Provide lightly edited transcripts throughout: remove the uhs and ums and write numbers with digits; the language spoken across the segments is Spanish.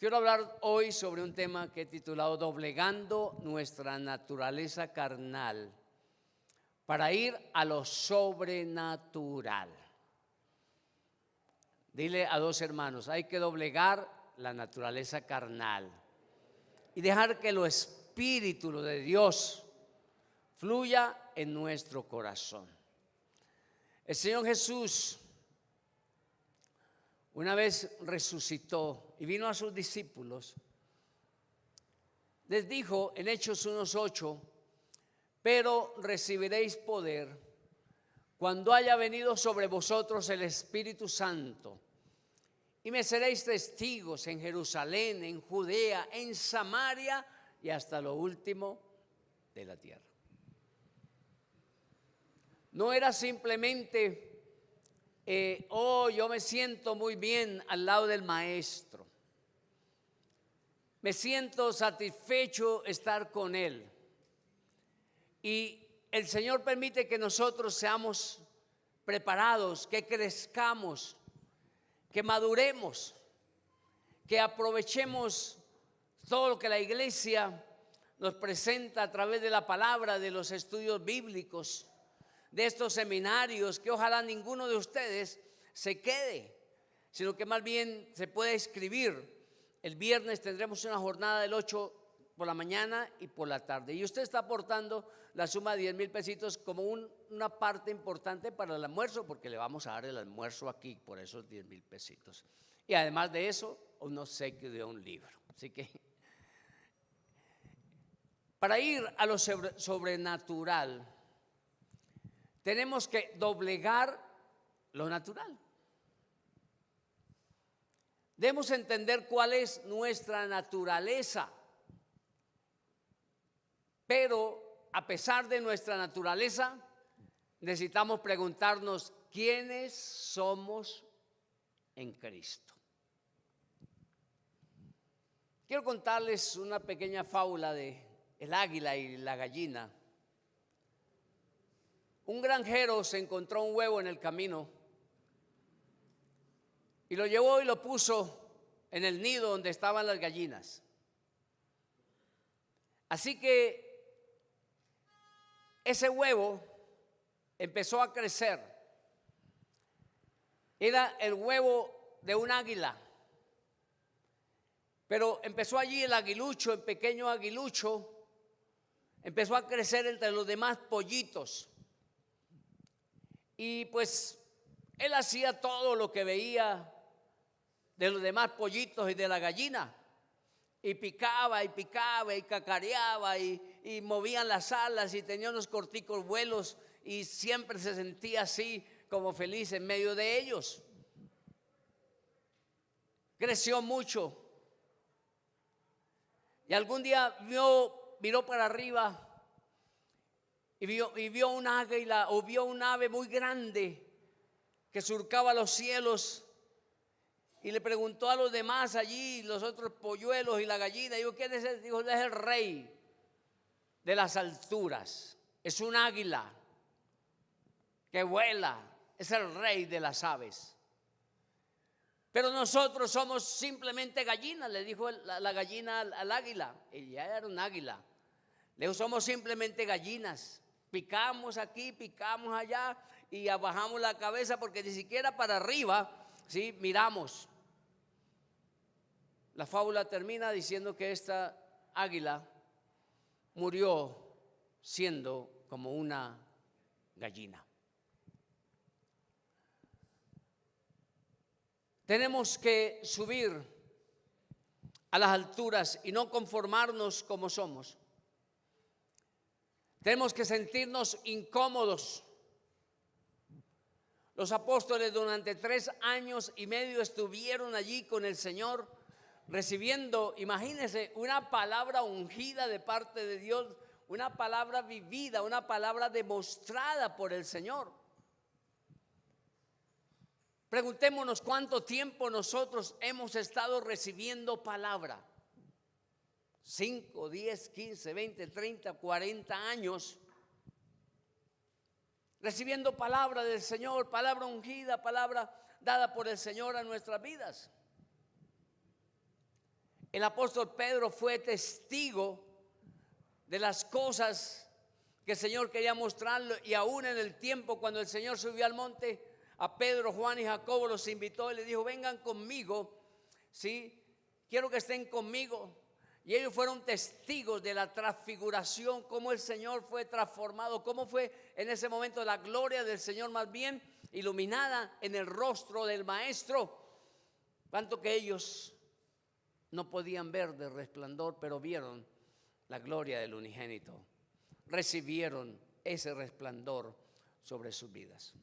Quiero hablar hoy sobre un tema que he titulado Doblegando nuestra naturaleza carnal para ir a lo sobrenatural. Dile a dos hermanos, hay que doblegar la naturaleza carnal y dejar que lo espíritu, lo de Dios, fluya en nuestro corazón. El Señor Jesús una vez resucitó y vino a sus discípulos. Les dijo en Hechos 1:8, pero recibiréis poder cuando haya venido sobre vosotros el Espíritu Santo, y me seréis testigos en Jerusalén, en Judea, en Samaria y hasta lo último de la tierra. No era simplemente yo me siento muy bien al lado del maestro, me siento satisfecho estar con él. Y el Señor permite que nosotros seamos preparados, que crezcamos, que maduremos, que aprovechemos todo lo que la iglesia nos presenta a través de la palabra, de los estudios bíblicos, de estos seminarios, que ojalá ninguno de ustedes se quede, sino que más bien se pueda inscribir. El viernes tendremos una jornada del 8 por la mañana y por la tarde. Y usted está aportando la suma de 10,000 pesitos como una parte importante para el almuerzo, porque le vamos a dar el almuerzo aquí por esos 10,000 pesitos. Y además de eso, un obsequio de un libro. Así que para ir a lo sobrenatural, tenemos que doblegar lo natural. Debemos entender cuál es nuestra naturaleza. Pero a pesar de nuestra naturaleza, necesitamos preguntarnos quiénes somos en Cristo. Quiero contarles una pequeña fábula de el águila y la gallina. Un granjero se encontró un huevo en el camino y lo llevó y lo puso en el nido donde estaban las gallinas. Así que ese huevo empezó a crecer. Era el huevo de un águila, pero empezó allí el aguilucho, el pequeño aguilucho, empezó a crecer entre los demás pollitos. Y pues él hacía todo lo que veía de los demás pollitos y de la gallina. Y picaba y picaba y cacareaba y movían las alas y tenía unos corticos vuelos y siempre se sentía así como feliz en medio de ellos. Creció mucho. Y algún día miró para arriba y vio un águila o vio un ave muy grande que surcaba los cielos y le preguntó a los demás allí, los otros polluelos y la gallina, dijo, ¿quién es ese? Dijo, es el rey de las alturas, es un águila que vuela, es el rey de las aves. Pero nosotros somos simplemente gallinas, le dijo la gallina al águila. Ella era un águila. Le dijo, somos simplemente gallinas. Picamos aquí, picamos allá y bajamos la cabeza porque ni siquiera para arriba, ¿sí?, miramos. La fábula termina diciendo que esta águila murió siendo como una gallina. Tenemos que subir a las alturas y no conformarnos como somos. Tenemos que sentirnos incómodos. Los apóstoles durante 3 años y medio estuvieron allí con el Señor recibiendo, imagínense, una palabra ungida de parte de Dios, una palabra vivida, una palabra demostrada por el Señor. Preguntémonos cuánto tiempo nosotros hemos estado recibiendo palabra. 5, 10, 15, 20, 30, 40 años recibiendo palabra del Señor, palabra ungida, palabra dada por el Señor a nuestras vidas. El apóstol Pedro fue testigo de las cosas que el Señor quería mostrarlo, y aún en el tiempo cuando el Señor subió al monte, a Pedro, Juan y Jacobo los invitó y les dijo: vengan conmigo, ¿sí? Quiero que estén conmigo. Y ellos fueron testigos de la transfiguración, cómo el Señor fue transformado, cómo fue en ese momento la gloria del Señor más bien iluminada en el rostro del Maestro, tanto que ellos no podían ver del resplandor, pero vieron la gloria del unigénito, recibieron ese resplandor sobre sus vidas.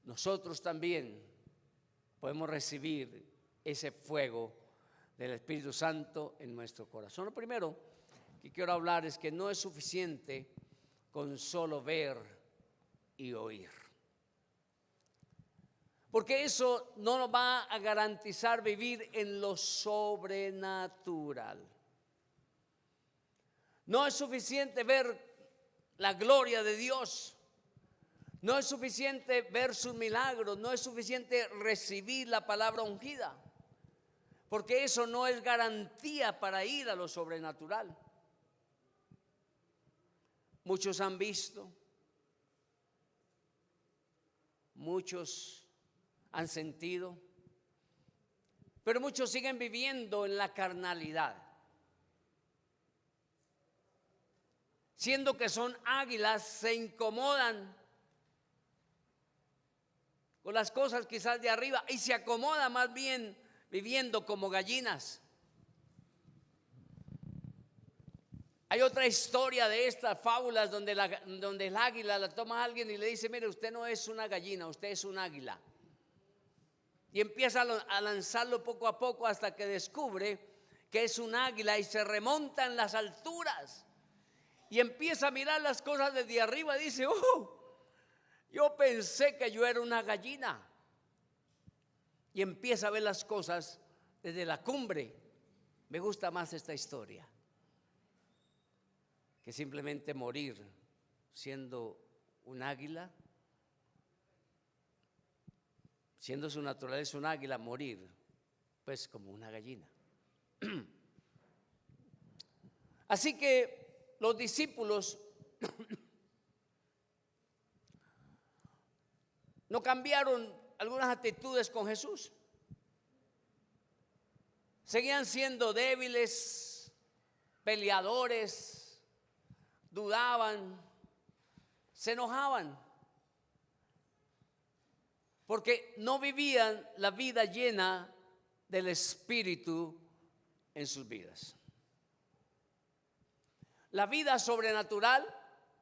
Nosotros también podemos recibir ese fuego del Espíritu Santo en nuestro corazón. Lo primero que quiero hablar es que no es suficiente con solo ver y oír, porque eso no nos va a garantizar vivir en lo sobrenatural. No es suficiente ver la gloria de Dios, no es suficiente ver sus milagros, no es suficiente recibir la palabra ungida, porque eso no es garantía para ir a lo sobrenatural. Muchos han visto, muchos han sentido, pero muchos siguen viviendo en la carnalidad, siendo que son águilas, se incomodan con las cosas quizás de arriba y se acomodan más bien viviendo como gallinas. Hay otra historia de estas fábulas donde el águila la toma a alguien y le dice: mire, usted no es una gallina, usted es un águila. Y empieza a lanzarlo poco a poco hasta que descubre que es un águila y se remonta en las alturas y empieza a mirar las cosas desde arriba y dice: yo pensé que yo era una gallina. Y empieza a ver las cosas desde la cumbre. Me gusta más esta historia que simplemente morir siendo un águila, siendo su naturaleza un águila, morir pues como una gallina. Así que los discípulos no cambiaron algunas actitudes con Jesús. Seguían siendo débiles, peleadores, dudaban, se enojaban, porque no vivían la vida llena del Espíritu en sus vidas. La vida sobrenatural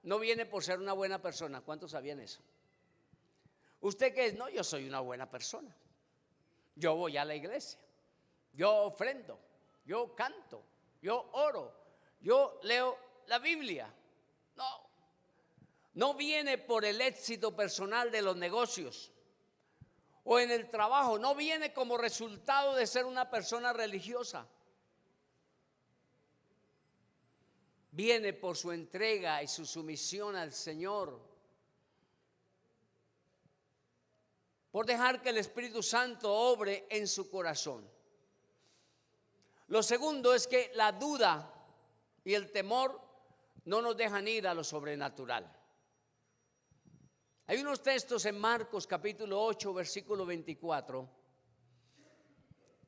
no viene por ser una buena persona. ¿Cuántos sabían eso? ¿Usted qué es? No, yo soy una buena persona. Yo voy a la iglesia, yo ofrendo, yo canto, yo oro, yo leo la Biblia. No viene por el éxito personal de los negocios o en el trabajo, no viene como resultado de ser una persona religiosa. Viene por su entrega y su sumisión al Señor, por dejar que el Espíritu Santo obre en su corazón. Lo segundo es que la duda y el temor no nos dejan ir a lo sobrenatural. Hay unos textos en Marcos capítulo 8 versículo 24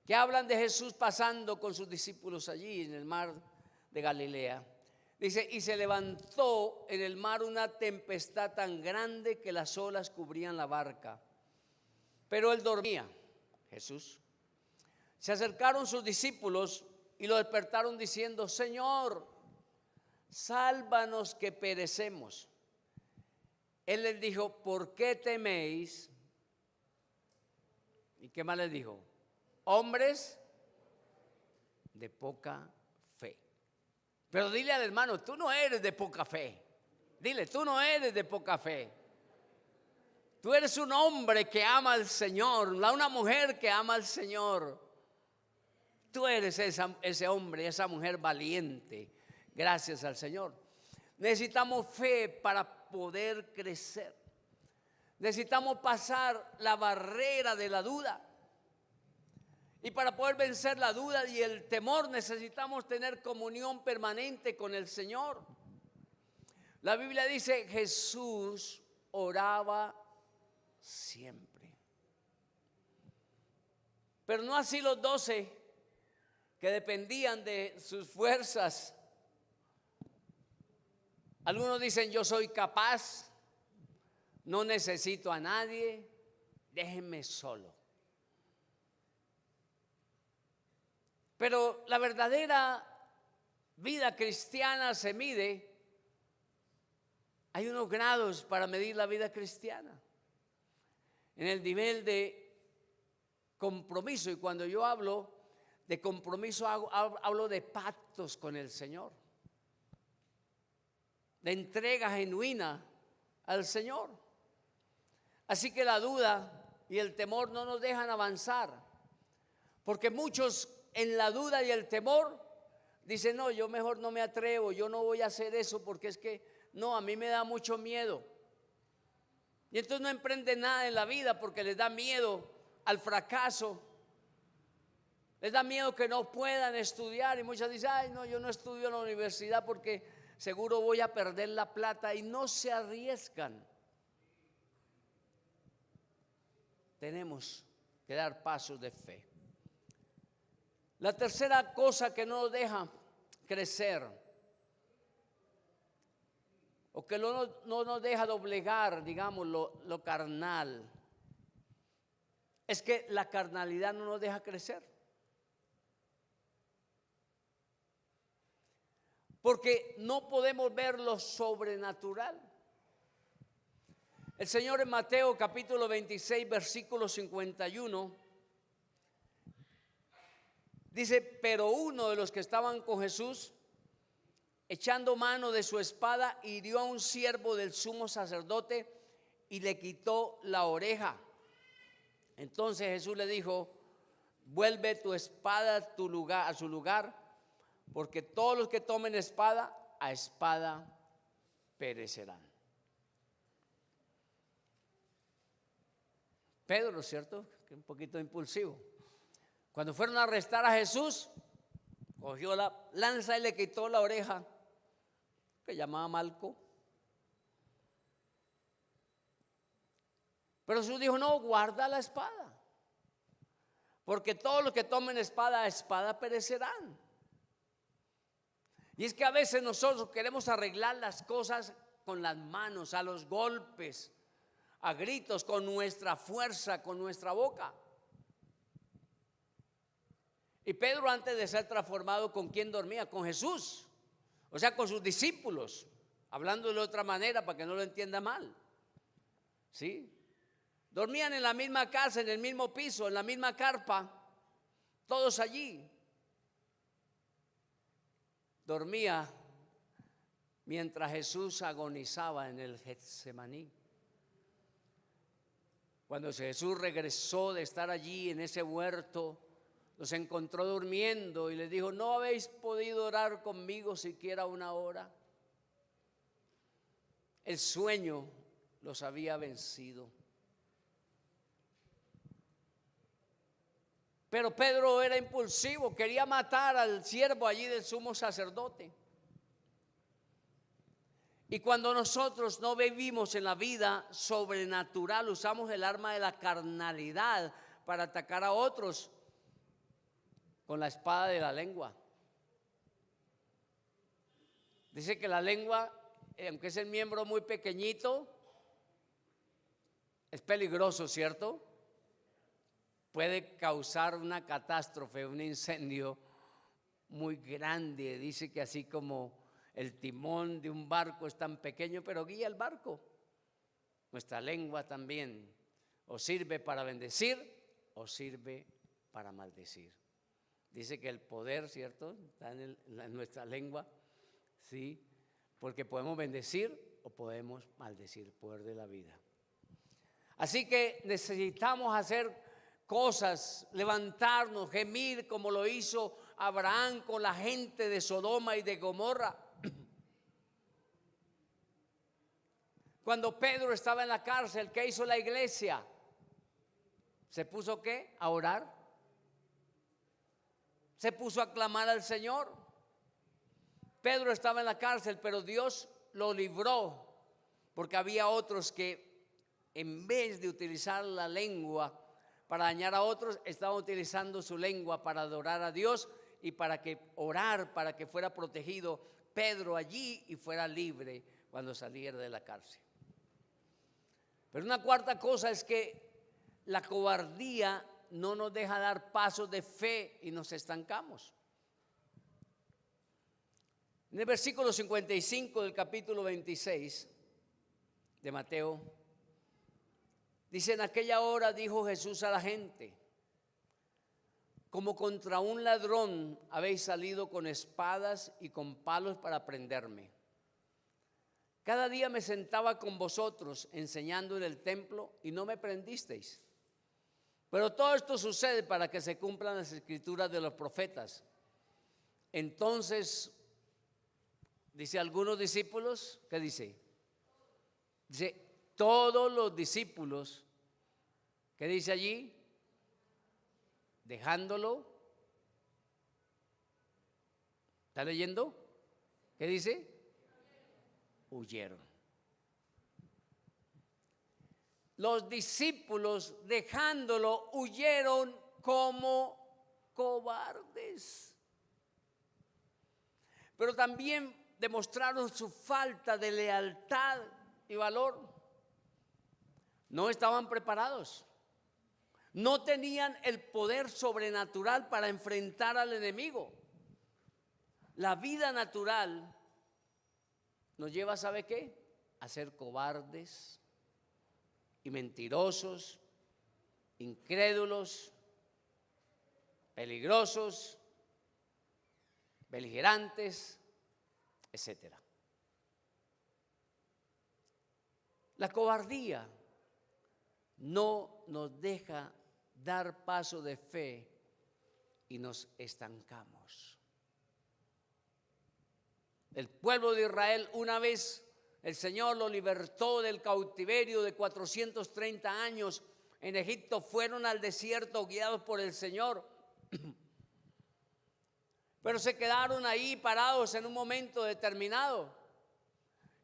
que hablan de Jesús pasando con sus discípulos allí en el mar de Galilea. Dice: y se levantó en el mar una tempestad tan grande que las olas cubrían la barca, pero él dormía, Jesús. Se acercaron sus discípulos y lo despertaron diciendo: Señor, sálvanos que perecemos. Él les dijo: ¿por qué teméis? ¿Y qué más les dijo? Hombres de poca fe. Pero dile al hermano: tú no eres de poca fe. Dile: tú no eres de poca fe. Tú eres un hombre que ama al Señor, una mujer que ama al Señor. Tú eres ese hombre, esa mujer valiente, gracias al Señor. Necesitamos fe para poder crecer. Necesitamos pasar la barrera de la duda. Y para poder vencer la duda y el temor necesitamos tener comunión permanente con el Señor. La Biblia dice, Jesús oraba siempre. Pero no así los 12 que dependían de sus fuerzas. Algunos dicen, yo soy capaz, no necesito a nadie, déjenme solo. Pero la verdadera vida cristiana se mide. Hay unos grados para medir la vida cristiana. En el nivel de compromiso. Y cuando yo hablo de compromiso, hablo de pactos con el Señor. De entrega genuina al Señor. Así que la duda y el temor no nos dejan avanzar. Porque muchos en la duda y el temor dicen, no, yo mejor no me atrevo, yo no voy a hacer eso porque es que, no, a mí me da mucho miedo. Y entonces no emprenden nada en la vida porque les da miedo al fracaso. Les da miedo que no puedan estudiar y muchas dicen, ay, no, yo no estudio en la universidad porque seguro voy a perder la plata y no se arriesgan. Tenemos que dar pasos de fe. La tercera cosa que no nos deja crecer o que no nos deja doblegar, digamos, lo carnal, es que la carnalidad no nos deja crecer. Porque no podemos ver lo sobrenatural. El Señor en Mateo capítulo 26, versículo 51, dice, pero uno de los que estaban con Jesús, echando mano de su espada, hirió a un siervo del sumo sacerdote y le quitó la oreja. Entonces Jesús le dijo, vuelve tu espada a su lugar, porque todos los que tomen espada, a espada perecerán. Pedro, ¿cierto? Que un poquito impulsivo. Cuando fueron a arrestar a Jesús, cogió la lanza y le quitó la oreja, que llamaba Malco. Pero Jesús dijo, no, guarda la espada, porque todos los que tomen espada, a espada perecerán. Y es que a veces nosotros queremos arreglar las cosas con las manos, a los golpes, a gritos, con nuestra fuerza, con nuestra boca. Y Pedro, antes de ser transformado, ¿con quién dormía? Con Jesús, o sea, con sus discípulos, hablando de otra manera para que no lo entienda mal. ¿Sí? Dormían en la misma casa, en el mismo piso, en la misma carpa, todos allí. Dormía mientras Jesús agonizaba en el Getsemaní. Cuando Jesús regresó de estar allí en ese huerto, los encontró durmiendo y les dijo, ¿no habéis podido orar conmigo siquiera una hora? El sueño los había vencido. Pero Pedro era impulsivo, quería matar al siervo allí del sumo sacerdote. Y cuando nosotros no vivimos en la vida sobrenatural, usamos el arma de la carnalidad para atacar a otros con la espada de la lengua. Dice que la lengua, aunque es el miembro muy pequeñito, es peligroso, ¿cierto? Puede causar una catástrofe, un incendio muy grande. Dice que así como el timón de un barco es tan pequeño, pero guía el barco. Nuestra lengua también o sirve para bendecir o sirve para maldecir. Dice que el poder, ¿cierto?, está en nuestra lengua, ¿sí? Porque podemos bendecir o podemos maldecir, el poder de la vida. Así que necesitamos hacer cosas, levantarnos, gemir como lo hizo Abraham con la gente de Sodoma y de Gomorra. Cuando Pedro estaba en la cárcel, ¿qué hizo la iglesia? ¿Se puso qué? A orar. se puso a clamar al Señor. Pedro estaba en la cárcel, pero Dios lo libró, porque había otros que en vez de utilizar la lengua para dañar a otros, estaban utilizando su lengua para adorar a Dios y para que orar, para que fuera protegido Pedro allí y fuera libre cuando saliera de la cárcel. Pero una cuarta cosa es que la cobardía no nos deja dar pasos de fe y nos estancamos. En el versículo 55 del capítulo 26 de Mateo, dice: en aquella hora dijo Jesús a la gente: como contra un ladrón habéis salido con espadas y con palos para prenderme. Cada día me sentaba con vosotros enseñando en el templo y no me prendisteis. Pero todo esto sucede para que se cumplan las escrituras de los profetas. Entonces, dice algunos discípulos, ¿qué dice? Dice, todos los discípulos, ¿qué dice allí? Dejándolo. ¿Está leyendo? ¿Qué dice? Huyeron. Los discípulos, dejándolo, huyeron como cobardes. Pero también demostraron su falta de lealtad y valor. No estaban preparados. No tenían el poder sobrenatural para enfrentar al enemigo. La vida natural nos lleva, ¿sabe qué? A ser cobardes y mentirosos, incrédulos, peligrosos, beligerantes, etcétera. La cobardía no nos deja dar paso de fe y nos estancamos. El pueblo de Israel, una vez el Señor lo libertó del cautiverio de 430 años en Egipto, fueron al desierto guiados por el Señor. Pero se quedaron ahí parados en un momento determinado.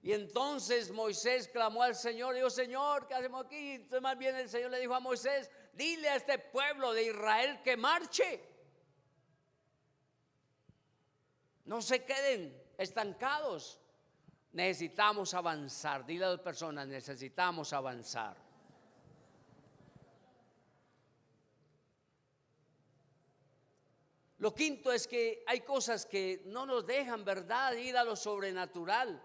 Y entonces Moisés clamó al Señor, dijo: Señor, ¿qué hacemos aquí? Entonces más bien el Señor le dijo a Moisés: dile a este pueblo de Israel que marche. No se queden estancados. Necesitamos avanzar. Dile a las personas: necesitamos avanzar. Lo quinto es que hay cosas que no nos dejan, ¿verdad?, ir a lo sobrenatural.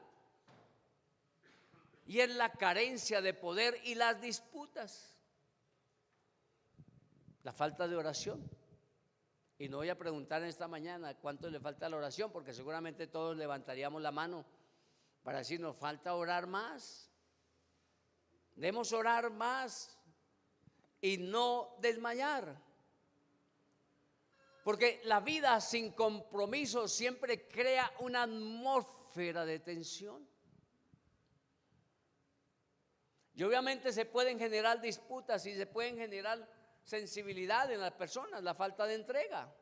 Y es la carencia de poder y las disputas. La falta de oración. Y no voy a preguntar en esta mañana cuánto le falta la oración, porque seguramente todos levantaríamos la mano para decir: nos falta orar más. Debemos orar más y no desmayar. Porque la vida sin compromiso siempre crea una atmósfera de tensión. Y obviamente se pueden generar disputas y se pueden generar sensibilidad en las personas, la falta de entrega.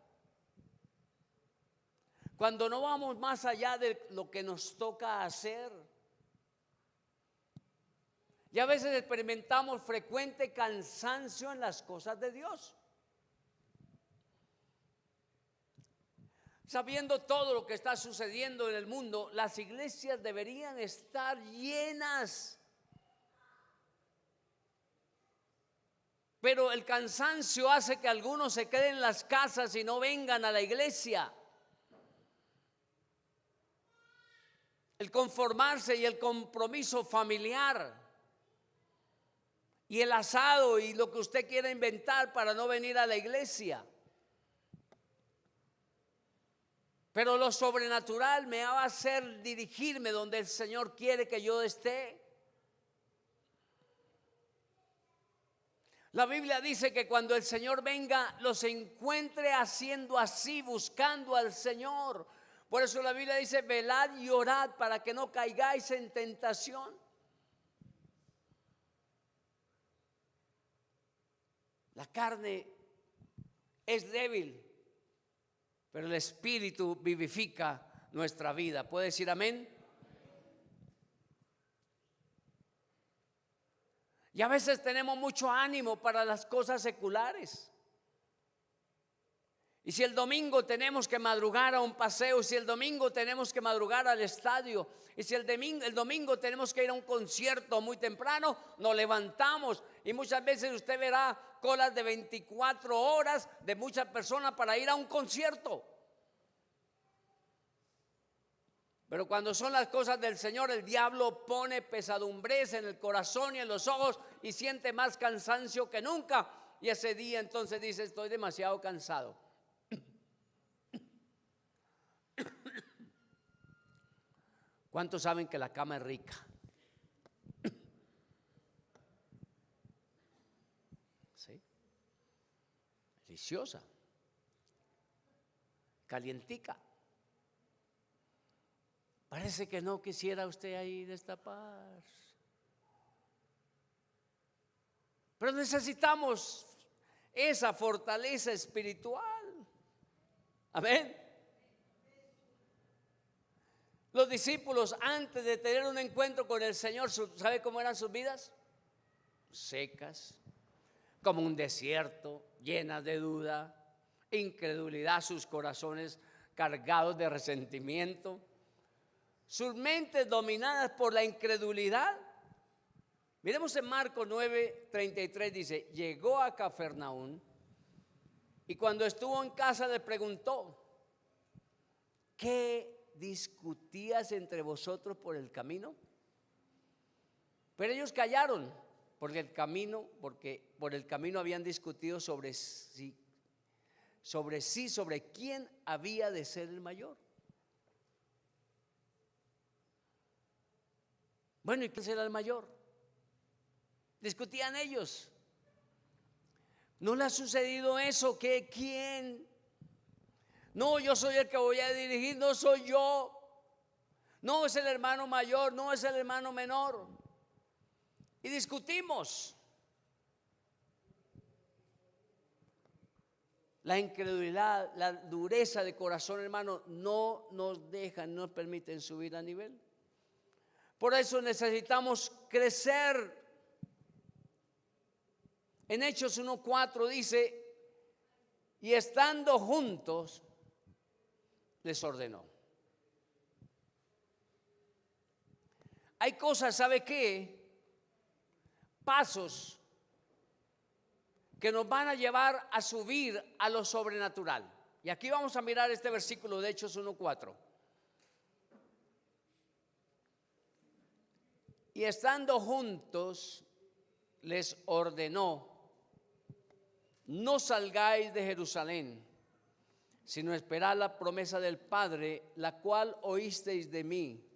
Cuando no vamos más allá de lo que nos toca hacer. Y a veces experimentamos frecuente cansancio en las cosas de Dios. Sabiendo todo lo que está sucediendo en el mundo, las iglesias deberían estar llenas. Pero el cansancio hace que algunos se queden en las casas y no vengan a la iglesia. El conformarse y el compromiso familiar y el asado y lo que usted quiera inventar para no venir a la iglesia. Pero lo sobrenatural me va a hacer dirigirme donde el Señor quiere que yo esté. La Biblia dice que cuando el Señor venga, los encuentre haciendo así, buscando al Señor. Por eso la Biblia dice: velad y orad para que no caigáis en tentación. La carne es débil. pero el Espíritu vivifica nuestra vida. ¿Puede decir amén? Y a veces tenemos mucho ánimo para las cosas seculares. Y si el domingo tenemos que madrugar a un paseo, si el domingo tenemos que madrugar al estadio, y si el domingo tenemos que ir a un concierto muy temprano, nos levantamos. Y muchas veces usted verá colas de 24 horas de muchas personas para ir a un concierto. Pero cuando son las cosas del Señor, el diablo pone pesadumbres en el corazón y en los ojos y siente más cansancio que nunca. Y ese día entonces dice: estoy demasiado cansado. ¿Cuántos saben que la cama es rica? ¿Sí? Deliciosa, calientica. Parece que no quisiera usted ahí destapar. Pero necesitamos esa fortaleza espiritual. Amén. Los discípulos, antes de tener un encuentro con el Señor, ¿sabe cómo eran sus vidas? Secas, como un desierto, llenas de duda, incredulidad, sus corazones cargados de resentimiento, sus mentes dominadas por la incredulidad. Miremos en Marcos 9:33, dice: llegó a Cafarnaúm y cuando estuvo en casa le preguntó: ¿qué discutías entre vosotros por el camino? Pero ellos callaron porque por el camino habían discutido sobre quién había de ser el mayor. Bueno, ¿y quién será el mayor? Discutían ellos. ¿No le ha sucedido eso? ¿Que quién? No, yo soy el que voy a dirigir, no soy yo. No, es el hermano mayor, no es el hermano menor. Y discutimos. La incredulidad, la dureza de corazón, hermano, no nos dejan, no nos permiten subir a nivel. Por eso necesitamos crecer. En Hechos 1:4 dice: y estando juntos les ordenó. Hay cosas, ¿sabe qué? Pasos que nos van a llevar a subir a lo sobrenatural. Y aquí vamos a mirar este versículo de Hechos 1:4. Y estando juntos les ordenó: no salgáis de Jerusalén, sino esperad la promesa del Padre, la cual oísteis de mí.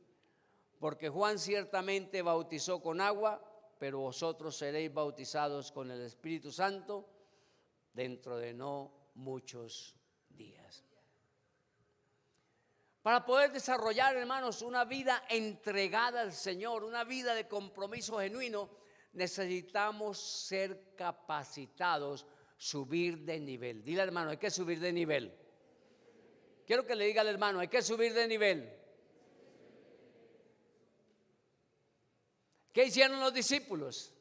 Porque Juan ciertamente bautizó con agua, pero vosotros seréis bautizados con el Espíritu Santo dentro de no muchos días. Para poder desarrollar, hermanos, una vida entregada al Señor, una vida de compromiso genuino, necesitamos ser capacitados, subir de nivel. Dile, hermano, hay que subir de nivel. Quiero que le diga al hermano: hay que subir de nivel. ¿Qué hicieron los discípulos?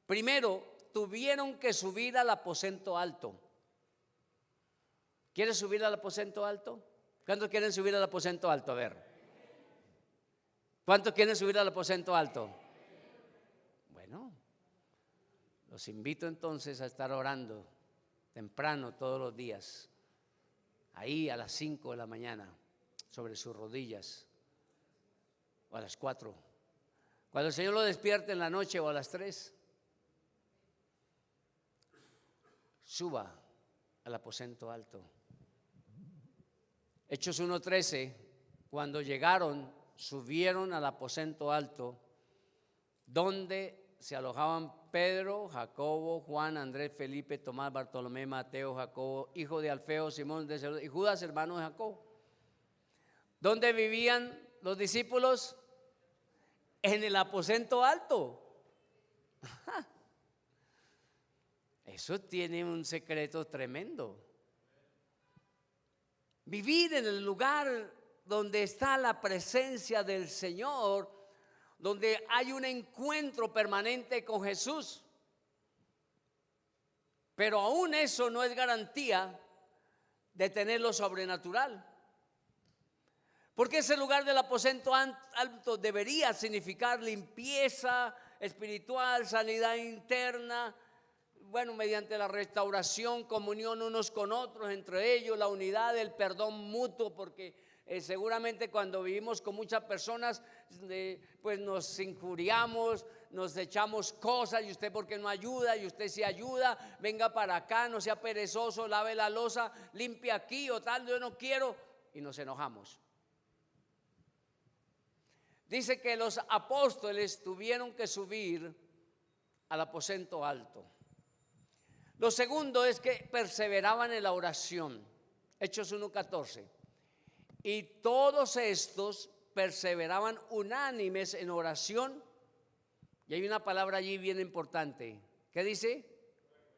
Primero, tuvieron que subir al aposento alto. ¿Quieres subir al aposento alto? ¿Cuántos quieren subir al aposento alto? A ver. ¿Cuántos quieren subir al aposento alto? Bueno, los invito entonces a estar orando temprano todos los días, ahí a las 5 de la mañana, sobre sus rodillas, o a las 4. Cuando el Señor lo despierte en la noche, o a las 3, suba al aposento alto. Hechos 1:13, cuando llegaron, subieron al aposento alto, donde se alojaban Pedro, Jacobo, Juan, Andrés, Felipe, Tomás, Bartolomé, Mateo, Jacobo, hijo de Alfeo, Simón de Zelote, y Judas, hermano de Jacobo. ¿Dónde vivían los discípulos? En el aposento alto. Eso tiene un secreto tremendo. Vivir en el lugar donde está la presencia del Señor, donde hay un encuentro permanente con Jesús. Pero aún eso no es garantía de tener lo sobrenatural. Porque ese lugar del aposento alto debería significar limpieza espiritual, sanidad interna, bueno, mediante la restauración, comunión unos con otros, entre ellos la unidad, el perdón mutuo, porque seguramente cuando vivimos con muchas personas, pues nos injuriamos, nos echamos cosas, y usted porque no ayuda, y usted sí ayuda, venga para acá, no sea perezoso, lave la loza, limpie aquí o tal, yo no quiero, y nos enojamos. Dice que los apóstoles tuvieron que subir al aposento alto. Lo segundo es que perseveraban en la oración. Hechos 1:14. Y todos estos perseveraban unánimes en oración. Y hay una palabra allí bien importante. ¿Qué dice?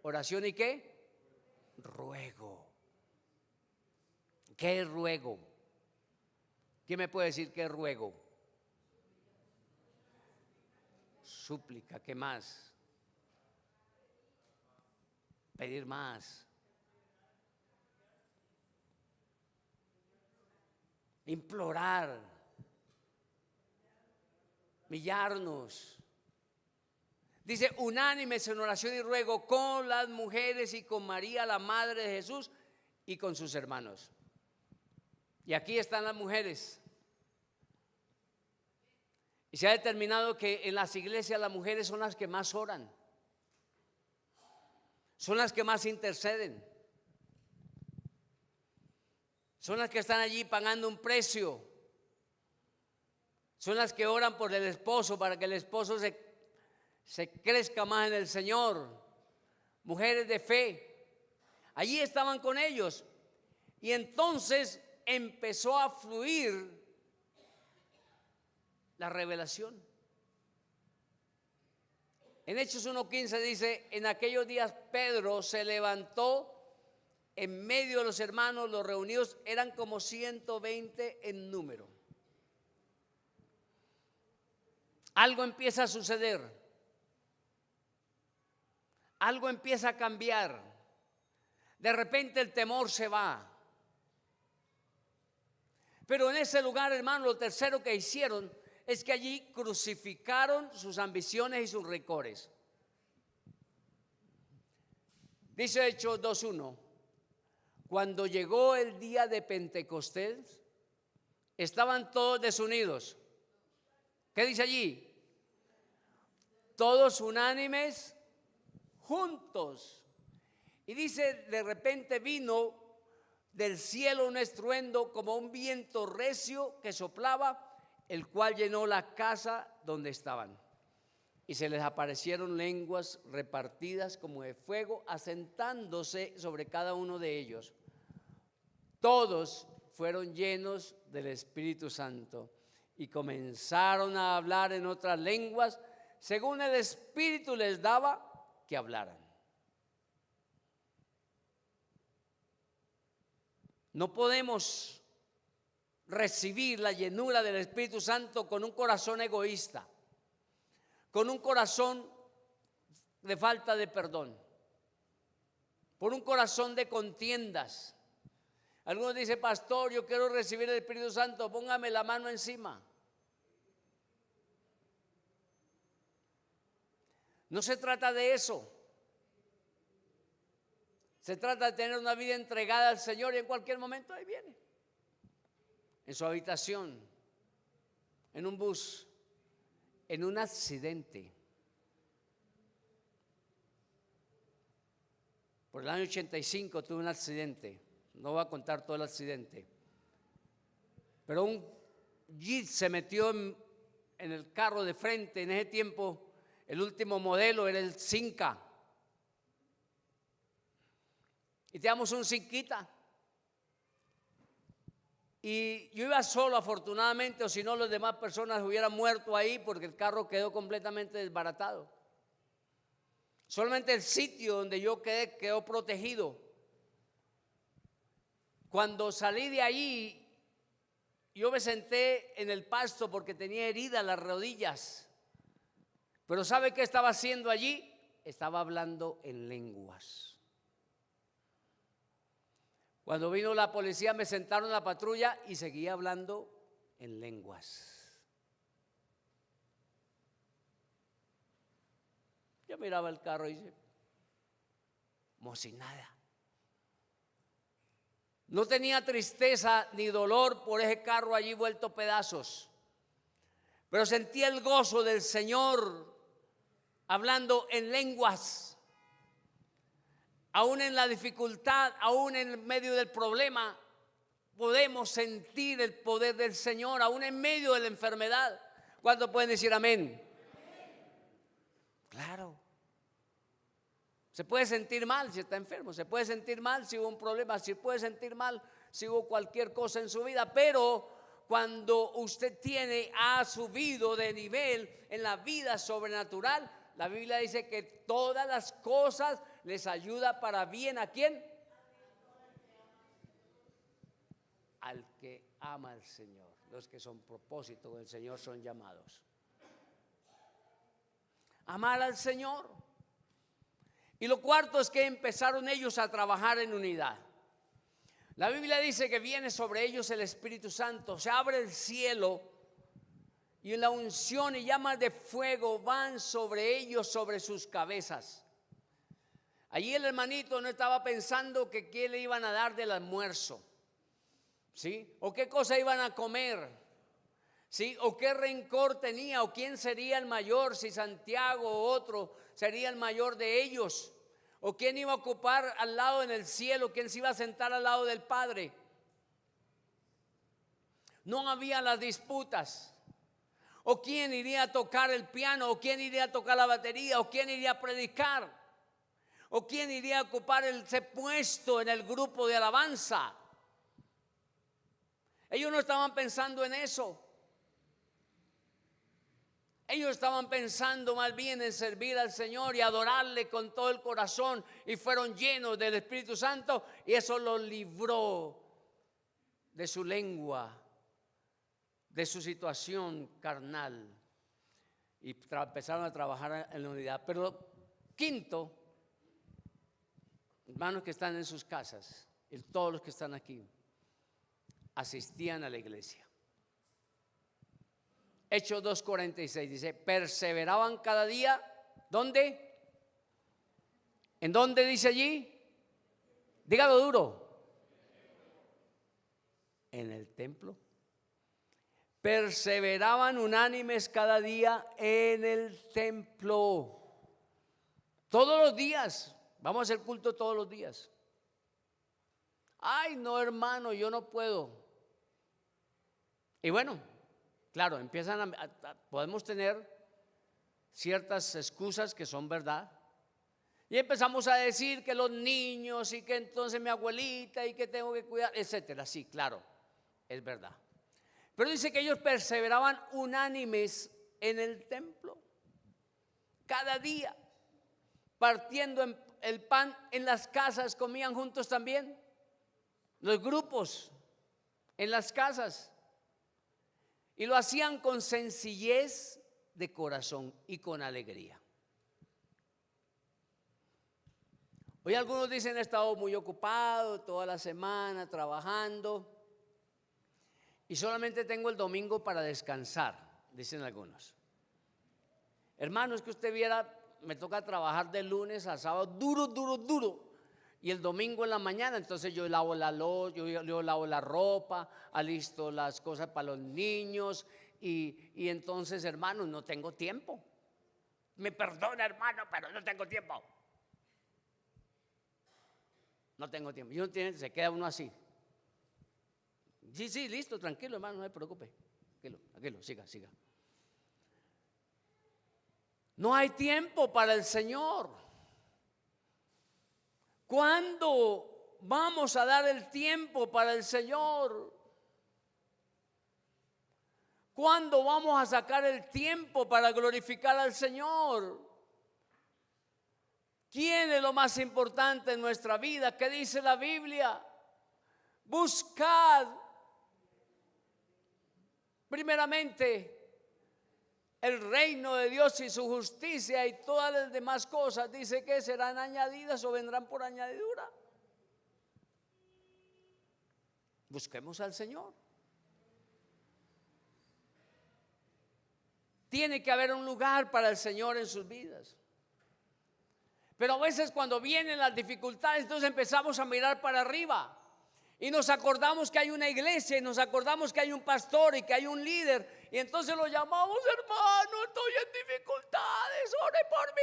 Oración y ¿qué? Ruego. ¿Qué es ruego? ¿Quién me puede decir qué es ruego? Súplica, ¿qué más? Pedir más. Implorar. Humillarnos. Dice, unánimes en oración y ruego con las mujeres y con María, la madre de Jesús, y con sus hermanos. Y aquí están las mujeres. Y se ha determinado que en las iglesias las mujeres son las que más oran. Son las que más interceden. Son las que están allí pagando un precio. Son las que oran por el esposo para que el esposo se crezca más en el Señor. Mujeres de fe. Allí estaban con ellos. Y entonces empezó a fluir la revelación. En Hechos 1:15 dice, en aquellos días Pedro se levantó en medio de los hermanos, los reunidos eran como 120 en número. Algo empieza a suceder. Algo empieza a cambiar. De repente el temor se va. Pero en ese lugar, hermano, lo tercero que hicieron es que allí crucificaron sus ambiciones y sus rencores. Dice Hechos 2:1, cuando llegó el día de Pentecostés, estaban todos desunidos. ¿Qué dice allí? Todos unánimes, juntos. Y dice, de repente vino del cielo un estruendo como un viento recio que soplaba, el cual llenó la casa donde estaban. Y se les aparecieron lenguas repartidas como de fuego, asentándose sobre cada uno de ellos. Todos fueron llenos del Espíritu Santo y comenzaron a hablar en otras lenguas, según el Espíritu les daba que hablaran. No podemos recibir la llenura del Espíritu Santo con un corazón egoísta, con un corazón de falta de perdón, por un corazón de contiendas. Algunos dicen, pastor, yo quiero recibir el Espíritu Santo, póngame la mano encima. No se trata de eso. Se trata de tener una vida entregada al Señor y en cualquier momento ahí viene. En su habitación, en un bus, en un accidente. Por el año 85 tuve un accidente. No voy a contar todo el accidente. Pero un Jeep se metió en el carro de frente. En ese tiempo el último modelo era el Cinca. Y teníamos un Cinquita. Y yo iba solo, afortunadamente, o si no, las demás personas hubieran muerto ahí porque el carro quedó completamente desbaratado. Solamente el sitio donde yo quedé quedó protegido. cuando salí de allí, yo me senté en el pasto porque tenía heridas las rodillas. Pero ¿sabe qué estaba haciendo allí? Estaba hablando en lenguas. Cuando vino la policía me sentaron en la patrulla y seguía hablando en lenguas. Yo miraba el carro y dice, como si nada. No tenía tristeza ni dolor por ese carro allí vuelto pedazos, pero sentía el gozo del Señor hablando en lenguas. Aún en la dificultad, aún en medio del problema, podemos sentir el poder del Señor, aún en medio de la enfermedad. ¿Cuántos pueden decir amén? Claro. Se puede sentir mal si está enfermo, se puede sentir mal si hubo un problema, se puede sentir mal si hubo cualquier cosa en su vida, pero cuando usted ha subido de nivel en la vida sobrenatural, la Biblia dice que todas las cosas les ayuda para bien. ¿A quién? Al que ama al Señor. Los que son propósito del Señor son llamados. Amar al Señor. Y lo cuarto es que empezaron ellos a trabajar en unidad. La Biblia dice que viene sobre ellos el Espíritu Santo, se abre el cielo y la unción y llamas de fuego van sobre ellos, sobre sus cabezas. Allí el hermanito no estaba pensando que qué le iban a dar del almuerzo, ¿sí? O qué cosa iban a comer, ¿sí? O qué rencor tenía, o quién sería el mayor, si Santiago o otro sería el mayor de ellos, o quién iba a ocupar al lado en el cielo, quién se iba a sentar al lado del Padre. No había las disputas, o quién iría a tocar el piano, o quién iría a tocar la batería, o quién iría a predicar, o quién iría a ocupar ese puesto en el grupo de alabanza. Ellos no estaban pensando en eso. Ellos estaban pensando más bien en servir al Señor y adorarle con todo el corazón, y fueron llenos del Espíritu Santo, y eso los libró de su lengua, de su situación carnal, y empezaron a trabajar en la unidad. Pero quinto, hermanos que están en sus casas y todos los que están aquí, asistían a la iglesia. Hechos 2:46 dice, perseveraban cada día, ¿dónde? ¿En dónde dice allí? Dígalo duro. En el templo. Perseveraban unánimes cada día en el templo. Todos los días. Vamos a hacer culto todos los días. Ay, no, hermano, yo no puedo. Y bueno, claro, podemos tener ciertas excusas que son verdad. Y empezamos a decir que los niños y que entonces mi abuelita y que tengo que cuidar, etcétera. Sí, claro, es verdad. Pero dice que ellos perseveraban unánimes en el templo. Cada día, partiendo el pan en las casas, comían juntos también. Los grupos en las casas. Y lo hacían con sencillez de corazón y con alegría. Hoy algunos dicen, he estado muy ocupado toda la semana trabajando y solamente tengo el domingo para descansar, dicen algunos. Hermano, es que usted viera, me toca trabajar de lunes a sábado duro. Y el domingo en la mañana, entonces yo lavo la loza, yo lavo la ropa, alisto las cosas para los niños. Y entonces, hermanos, no tengo tiempo. Me perdona, hermano, pero no tengo tiempo. No tengo tiempo. Y se queda uno así. Sí, listo, tranquilo, hermano, no se preocupe. Tranquilo, siga. No hay tiempo para el Señor. ¿Cuándo vamos a dar el tiempo para el Señor? ¿Cuándo vamos a sacar el tiempo para glorificar al Señor? ¿Quién es lo más importante en nuestra vida? ¿Qué dice la Biblia? Buscad primeramente el reino de Dios y su justicia, y todas las demás cosas, dice que serán añadidas o vendrán por añadidura. Busquemos al Señor. Tiene que haber un lugar para el Señor en sus vidas. Pero a veces cuando vienen las dificultades, entonces empezamos a mirar para arriba y nos acordamos que hay una iglesia y nos acordamos que hay un pastor y que hay un líder, y entonces lo llamamos: hermano, estoy en dificultades, ore por mí.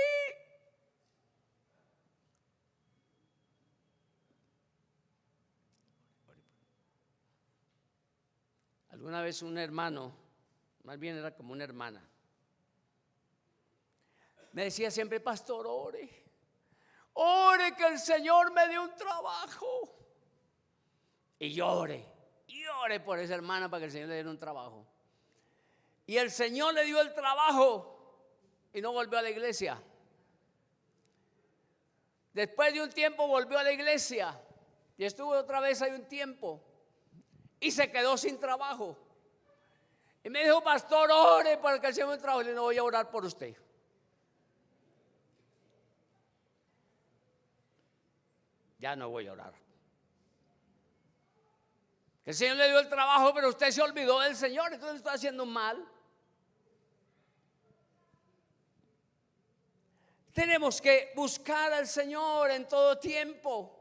Alguna vez un hermano, más bien era como una hermana, me decía siempre: pastor, ore, ore que el Señor me dé un trabajo. Y llore por esa hermana para que el Señor le diera un trabajo. Y el Señor le dio el trabajo y no volvió a la iglesia. Después de un tiempo volvió a la iglesia y estuvo otra vez ahí un tiempo y se quedó sin trabajo. Y me dijo: pastor, ore para que el Señor me dé un trabajo. Y le dije: no voy a orar por usted. Ya no voy a orar. El Señor le dio el trabajo, pero usted se olvidó del Señor, entonces está haciendo mal. Tenemos que buscar al Señor en todo tiempo.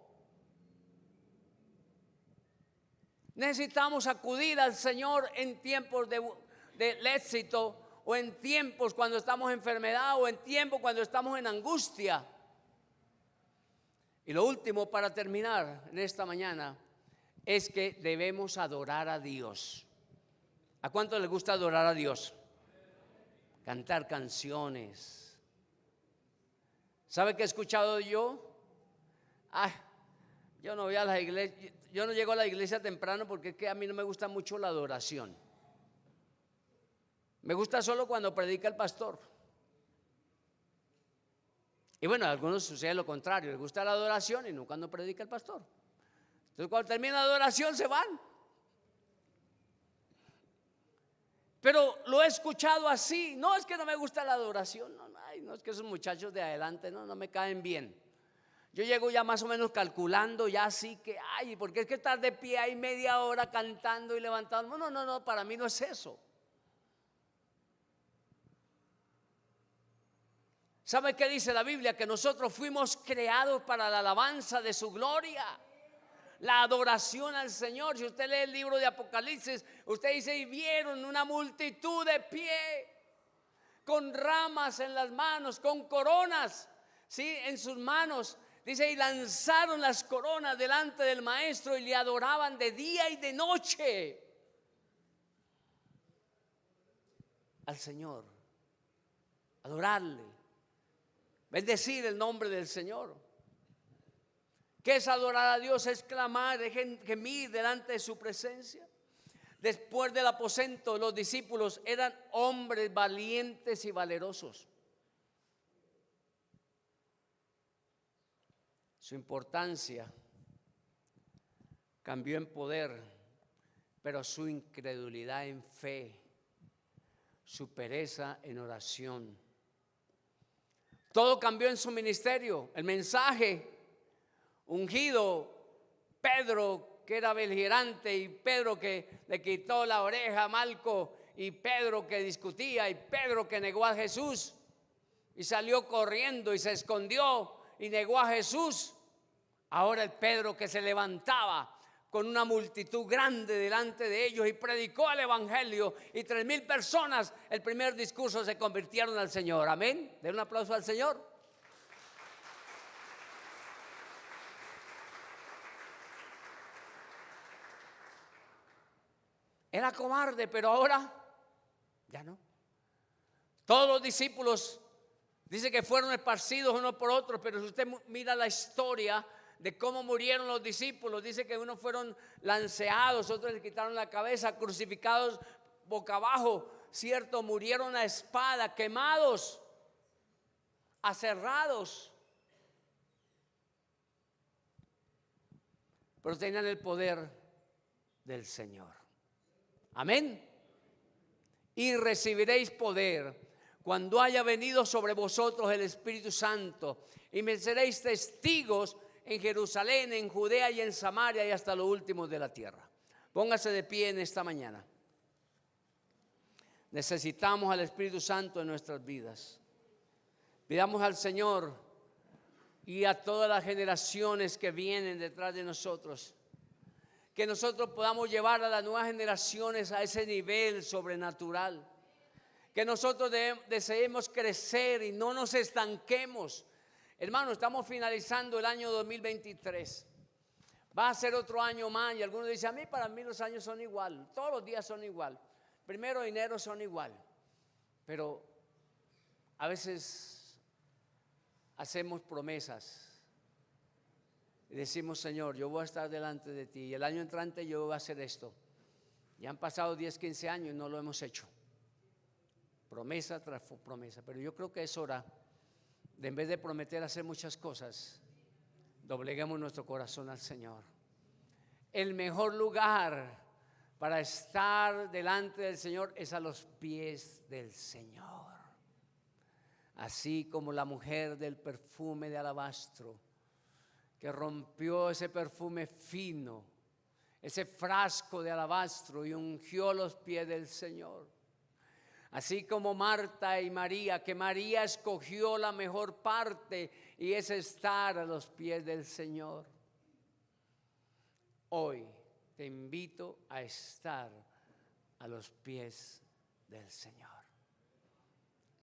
Necesitamos acudir al Señor en tiempos del éxito, o en tiempos cuando estamos en enfermedad, o en tiempos cuando estamos en angustia. Y lo último, para terminar en esta mañana, es que debemos adorar a Dios. ¿A cuánto les gusta adorar a Dios? Cantar canciones. ¿Sabe qué he escuchado yo? Yo no voy a la iglesia, yo no llego a la iglesia temprano porque es que a mí no me gusta mucho la adoración. Me gusta solo cuando predica el pastor. Y bueno, a algunos sucede lo contrario, les gusta la adoración y no cuando predica el pastor. Entonces cuando termina la adoración se van. Pero lo he escuchado así: no, es que no me gusta la adoración, no es que esos muchachos de adelante no me caen bien. Yo llego ya más o menos calculando, ya así que, porque es que estar de pie ahí media hora cantando y levantando. No, para mí no es eso. ¿Sabe qué dice la Biblia? Que nosotros fuimos creados para la alabanza de su gloria, la adoración al Señor. Si usted lee el libro de Apocalipsis, usted dice: y vieron una multitud de pie, con ramas en las manos, con coronas, ¿sí?, en sus manos. Dice: y lanzaron las coronas delante del Maestro y le adoraban de día y de noche. Al Señor, adorarle, bendecir el nombre del Señor. ¿Qué es adorar a Dios? Es clamar, es gemir delante de su presencia. Después del aposento, los discípulos eran hombres valientes y valerosos. Su importancia cambió en poder, pero su incredulidad en fe, su pereza en oración. Todo cambió en su ministerio. El mensaje ungido, Pedro que era beligerante, y Pedro que le quitó la oreja a Malco, y Pedro que discutía, y Pedro que negó a Jesús y salió corriendo y se escondió y negó a Jesús. Ahora el Pedro que se levantaba con una multitud grande delante de ellos y predicó el evangelio, y 3,000 personas, el primer discurso, se convirtieron al Señor. Amén. Den un aplauso al Señor. Era cobarde, pero ahora ya no. Todos los discípulos, dice que fueron esparcidos unos por otros, pero si usted mira la historia de cómo murieron los discípulos, dice que unos fueron lanceados, otros les quitaron la cabeza, crucificados boca abajo, cierto, murieron a espada, quemados, aserrados. Pero tenían el poder del Señor. Amén. Y recibiréis poder cuando haya venido sobre vosotros el Espíritu Santo, y me seréis testigos en Jerusalén, en Judea y en Samaria y hasta lo último de la tierra. Póngase de pie en esta mañana. Necesitamos al Espíritu Santo en nuestras vidas. Pidamos al Señor y a todas las generaciones que vienen detrás de nosotros, que nosotros podamos llevar a las nuevas generaciones a ese nivel sobrenatural, que nosotros deseemos crecer y no nos estanquemos. Hermano, estamos finalizando el año 2023. Va a ser otro año más y algunos dicen, para mí los años son igual, todos los días son igual, 1 de enero son igual, pero a veces hacemos promesas y decimos, Señor, yo voy a estar delante de ti y el año entrante yo voy a hacer esto. Ya han pasado 10, 15 años y no lo hemos hecho. Promesa tras promesa. Pero yo creo que es hora de, en vez de prometer hacer muchas cosas, dobleguemos nuestro corazón al Señor. El mejor lugar para estar delante del Señor es a los pies del Señor. Así como la mujer del perfume de alabastro, que rompió ese perfume fino, ese frasco de alabastro y ungió los pies del Señor. Así como Marta y María, que María escogió la mejor parte y es estar a los pies del Señor. Hoy te invito a estar a los pies del Señor.